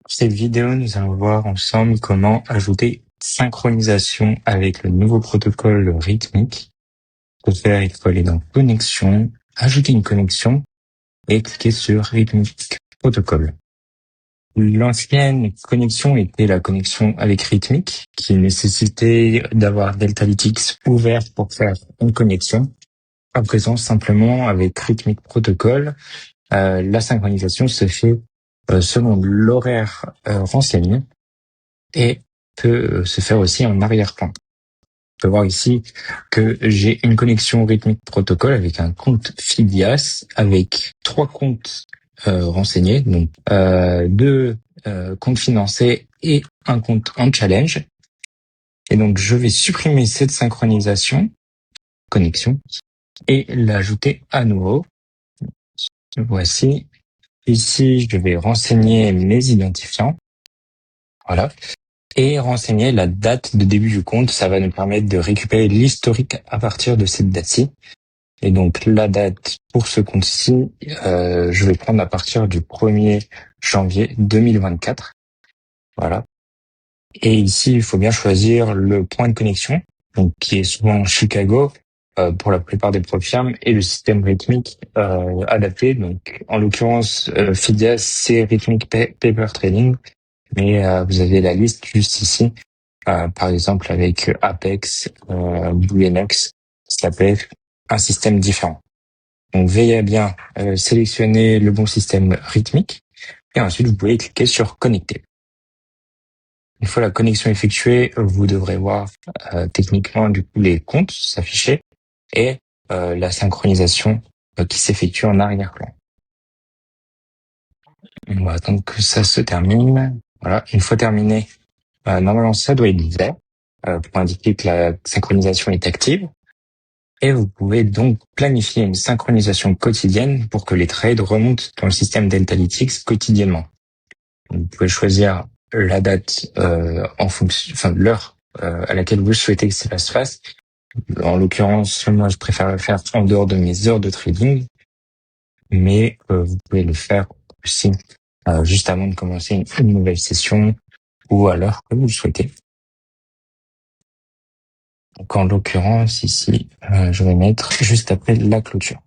Pour cette vidéo, nous allons voir ensemble comment ajouter synchronisation avec le nouveau protocole rythmique. Pour faire, il faut aller dans Connexion, ajouter une connexion et cliquer sur Rhythmic Protocol. L'ancienne connexion était la connexion avec Rhythmic, qui nécessitait d'avoir DeltaLitX ouvert pour faire une connexion. À présent, simplement avec Rhythmic Protocol, la synchronisation se fait selon l'horaire renseigné et peut se faire aussi en arrière-plan. On peut voir ici que j'ai une connexion Rhythmic Protocol avec un compte Fidias avec 3 comptes renseignés, donc 2 comptes financés et un compte en challenge. Et donc je vais supprimer cette synchronisation connexion et l'ajouter à nouveau. Voici. Ici, je vais renseigner mes identifiants. Voilà. Et renseigner la date de début du compte. Ça va nous permettre de récupérer l'historique à partir de cette date-ci. Et donc, la date pour ce compte-ci, je vais prendre à partir du 1er janvier 2024. Voilà. Et ici, il faut bien choisir le point de connexion, donc qui est souvent Chicago, pour la plupart des profirmes, et le système rythmique adapté. Donc, en l'occurrence, Fidias, c'est Rhythmic Paper Trading, mais vous avez la liste juste ici. Par exemple, avec Apex, BlueMX, ça peut être un système différent. Donc, veillez à bien sélectionner le bon système rythmique, et ensuite, vous pouvez cliquer sur Connecter. Une fois la connexion effectuée, vous devrez voir techniquement du coup les comptes s'afficher et la synchronisation qui s'effectue en arrière-plan. On va attendre que ça se termine. Voilà, une fois terminé, normalement ça doit être vert pour indiquer que la synchronisation est active. Et vous pouvez donc planifier une synchronisation quotidienne pour que les trades remontent dans le système DeltaLitX quotidiennement. Donc, vous pouvez choisir la date en fonction, enfin l'heure à laquelle vous souhaitez que cela se fasse. En l'occurrence, moi, je préfère le faire en dehors de mes heures de trading, mais vous pouvez le faire aussi juste avant de commencer une nouvelle session ou à l'heure que vous le souhaitez. Donc, en l'occurrence, ici, je vais mettre juste après la clôture.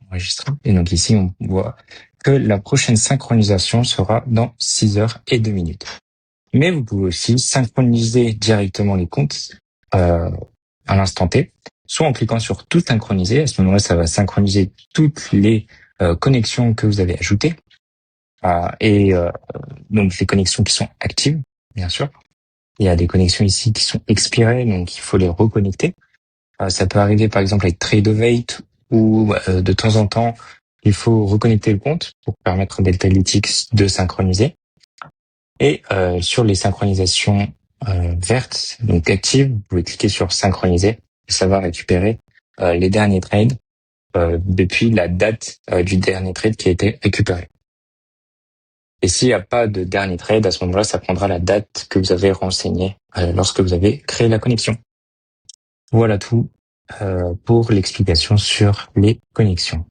Enregistrer. Et donc ici, on voit que la prochaine synchronisation sera dans 6 heures et 2 minutes. Mais vous pouvez aussi synchroniser directement les comptes à l'instant T, soit en cliquant sur tout synchroniser. À ce moment-là, ça va synchroniser toutes les connexions que vous avez ajoutées donc les connexions qui sont actives, bien sûr. Il y a des connexions ici qui sont expirées, donc il faut les reconnecter. Ça peut arriver par exemple avec Tradeovate où de temps en temps, il faut reconnecter le compte pour permettre à DeltaLitX de synchroniser. Et sur les synchronisations vertes, donc actives, vous pouvez cliquer sur synchroniser et ça va récupérer les derniers trades depuis la date du dernier trade qui a été récupéré. Et s'il n'y a pas de dernier trade, à ce moment-là, ça prendra la date que vous avez renseignée lorsque vous avez créé la connexion. Voilà tout pour l'explication sur les connexions.